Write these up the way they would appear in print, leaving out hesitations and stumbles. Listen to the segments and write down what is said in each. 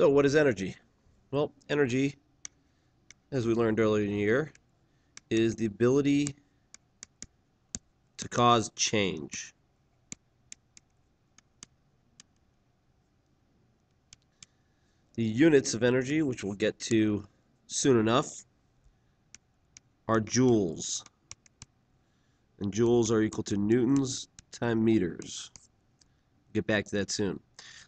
So what is energy? Well, energy, as we learned earlier in the year, is the ability to cause change. The units of energy, which we'll get to soon enough, are joules. And joules are equal to newtons times meters. Get back to that soon.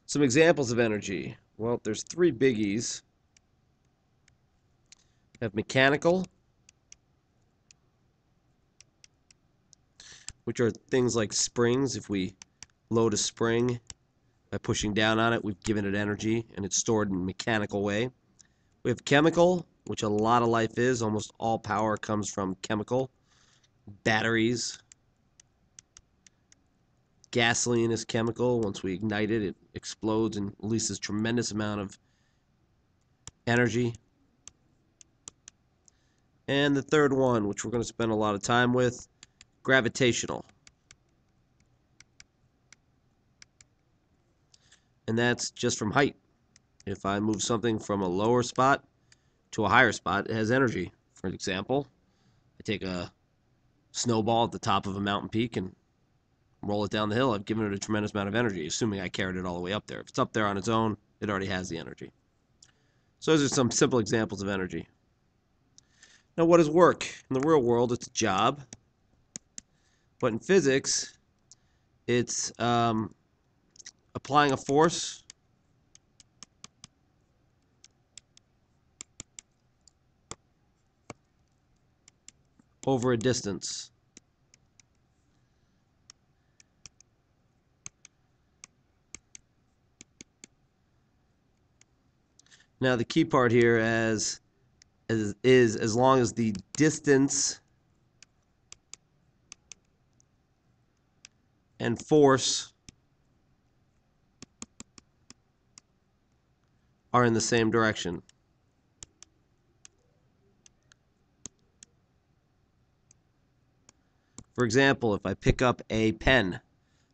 Some examples of energy. Well, there's three biggies. We have mechanical, which are things like springs. If we load a spring by pushing down on it, we've given it energy, and it's stored in a mechanical way. We have chemical, which a lot of life is. Almost all power comes from chemical. Batteries. Gasoline is chemical. Once we ignite it, it explodes and releases tremendous amount of energy. And the third one, which we're going to spend a lot of time with, gravitational. And that's just from height. If I move something from a lower spot to a higher spot, it has energy. For example, I take a snowball at the top of a mountain peak and roll it down the hill. I've given it a tremendous amount of energy, assuming I carried it all the way up there. If it's up there on its own, it already has the energy. So those are some simple examples of energy. Now, what is work? In the real world, it's a job. But in physics, it's applying a force over a distance. Now, the key part here is as long as the distance and force are in the same direction. For example, if I pick up a pen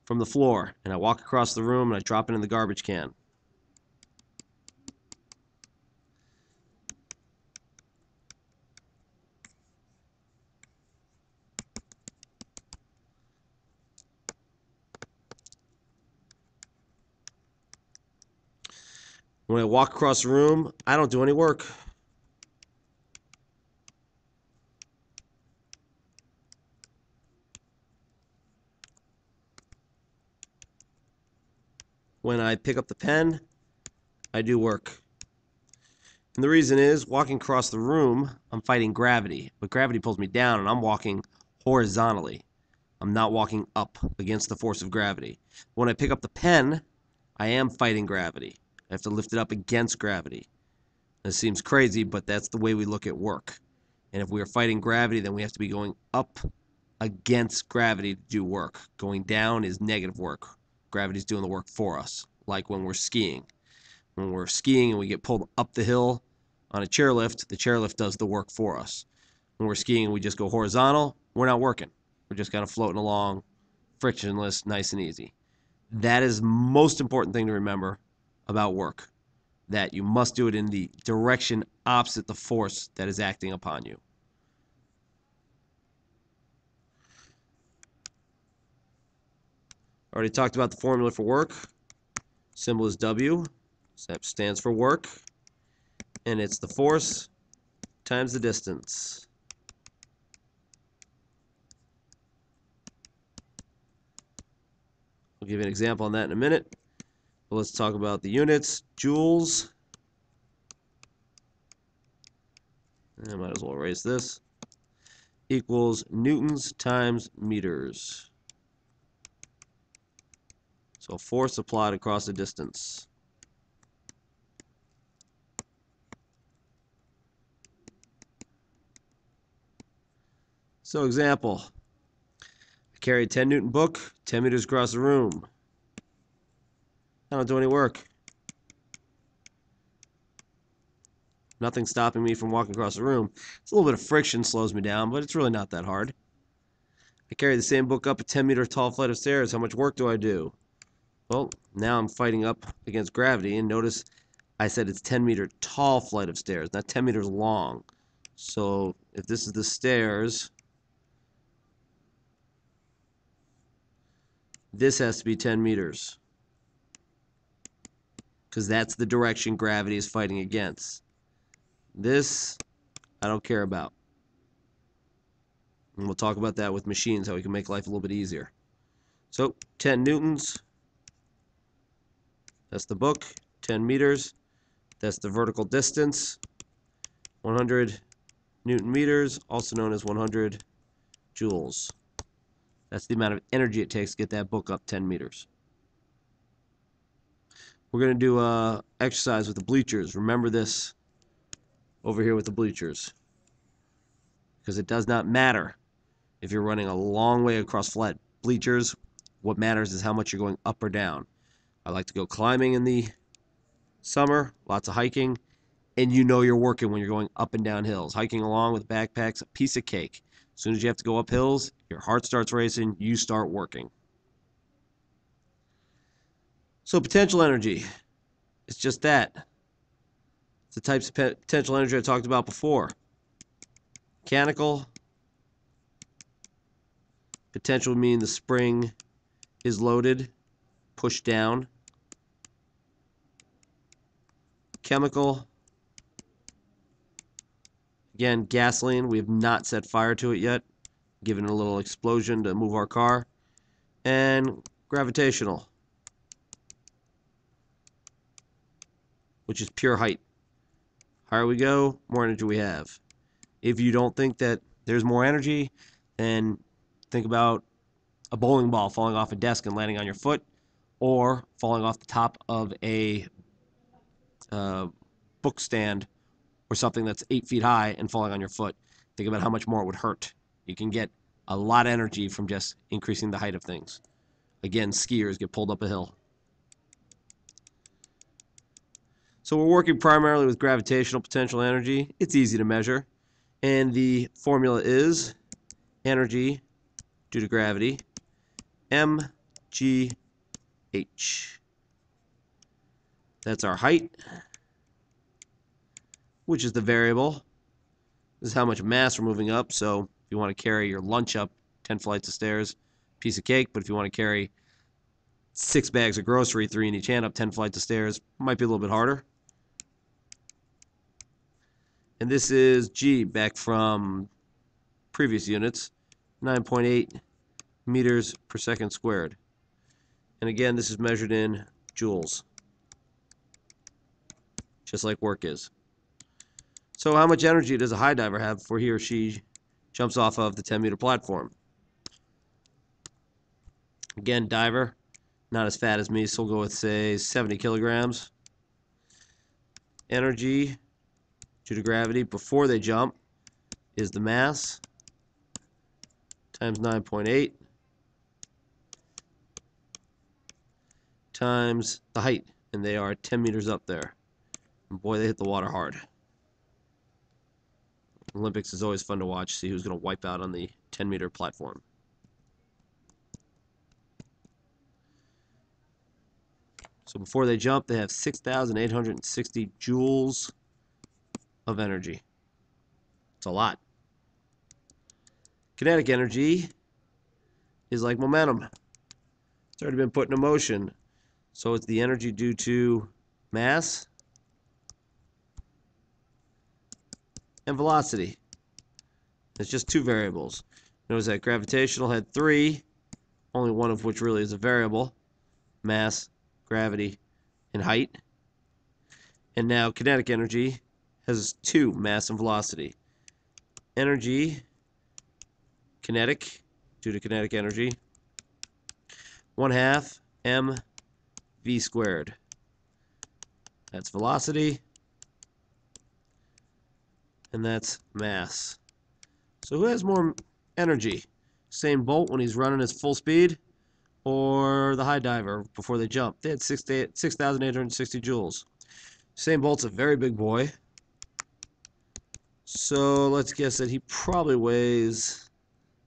from the floor and I walk across the room and I drop it in the garbage can, when I walk across the room, I don't do any work. When I pick up the pen, I do work. And the reason is, walking across the room, I'm fighting gravity. But gravity pulls me down, and I'm walking horizontally. I'm not walking up against the force of gravity. When I pick up the pen, I am fighting gravity. I have to lift it up against gravity. This seems crazy, but that's the way we look at work. And if we are fighting gravity, then we have to be going up against gravity to do work. Going down is negative work. Gravity's doing the work for us, like when we're skiing. When we're skiing and we get pulled up the hill on a chairlift, the chairlift does the work for us. When we're skiing and we just go horizontal, we're not working. We're just kind of floating along, frictionless, nice and easy. That is the most important thing to remember about work, that you must do it in the direction opposite the force that is acting upon you. Already talked about the formula for work. Symbol is W. So that stands for work. And it's the force times the distance. I'll give you an example on that in a minute. But let's talk about the units. Joules. I might as well erase this. Equals newtons times meters. So force applied across a distance. So example, I carry a 10 Newton book 10 meters across the room. I don't do any work. Nothing's stopping me from walking across the room. It's a little bit of friction slows me down, but it's really not that hard. I carry the same book up a 10-meter tall flight of stairs. How much work do I do? Well, now I'm fighting up against gravity, and notice I said it's 10-meter tall flight of stairs, not 10 meters long. So if this is the stairs, this has to be 10 meters. Because that's the direction gravity is fighting against. This, I don't care about. And we'll talk about that with machines, how we can make life a little bit easier. So 10 newtons. That's the book. 10 meters. That's the vertical distance. 100 Newton meters, also known as 100 joules. That's the amount of energy it takes to get that book up 10 meters. We're going to do an exercise with the bleachers. Remember this over here with the bleachers. Because it does not matter if you're running a long way across flat bleachers. What matters is how much you're going up or down. I like to go climbing in the summer, lots of hiking, and you know you're working when you're going up and down hills. Hiking along with backpacks, a piece of cake. As soon as you have to go up hills, your heart starts racing, you start working. So potential energy, it's just that. It's the types of potential energy I talked about before. Mechanical potential would mean the spring is loaded, pushed down. Chemical, again, gasoline. We have not set fire to it yet. Given it a little explosion to move our car. And gravitational, which is pure height. Higher we go, more energy we have. If you don't think that there's more energy, then think about a bowling ball falling off a desk and landing on your foot, or falling off the top of a book stand or something that's 8 feet high and falling on your foot. Think about how much more it would hurt. You can get a lot of energy from just increasing the height of things. Again, skiers get pulled up a hill. So we're working primarily with gravitational potential energy. It's easy to measure. And the formula is energy due to gravity, mgh. That's our height, which is the variable. This is how much mass we're moving up. So if you want to carry your lunch up 10 flights of stairs, piece of cake. But if you want to carry 6 bags of grocery, 3 in each hand, up 10 flights of stairs, might be a little bit harder. And this is G, back from previous units, 9.8 meters per second squared. And again, this is measured in joules, just like work is. So how much energy does a high diver have before he or she jumps off of the 10-meter platform? Again, diver, not as fat as me, so we'll go with, say, 70 kilograms. Energy due to gravity before they jump is the mass times 9.8 times the height, and they are 10 meters up there. And boy, they hit the water hard. Olympics is always fun to watch, see who's going to wipe out on the 10-meter platform. So before they jump, they have 6,860 joules of energy. It's a lot. Kinetic energy is like momentum. It's already been put into motion. So it's the energy due to mass and velocity. It's just 2 variables. Notice that gravitational had 3, only one of which really is a variable. Mass, gravity, and height. And now kinetic energy has 2, mass and velocity. Energy, kinetic, due to kinetic energy, 1/2 mv squared. That's velocity, and that's mass. So who has more energy? Usain Bolt when he's running his full speed, or the high diver before they jump? They had 6,860 joules. Usain Bolt's a very big boy. So let's guess that he probably weighs,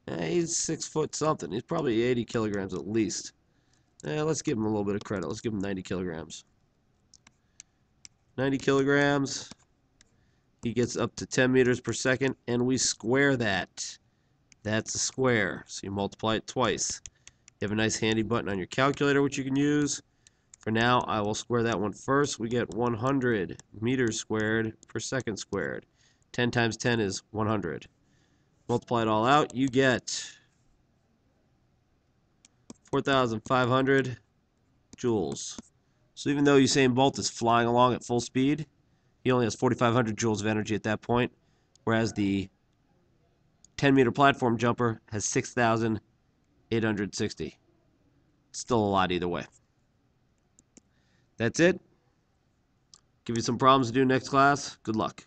he's 6 foot something. He's probably 80 kilograms at least. Let's give him a little bit of credit. Let's give him 90 kilograms. 90 kilograms. He gets up to 10 meters per second, and we square that. That's a square, so you multiply it twice. You have a nice handy button on your calculator which you can use. For now, I will square that one first. We get 100 meters squared per second squared. 10 times 10 is 100. Multiply it all out, you get 4,500 joules. So even though Usain Bolt is flying along at full speed, he only has 4,500 joules of energy at that point, whereas the 10-meter platform jumper has 6,860. Still a lot either way. That's it. Give you some problems to do next class. Good luck.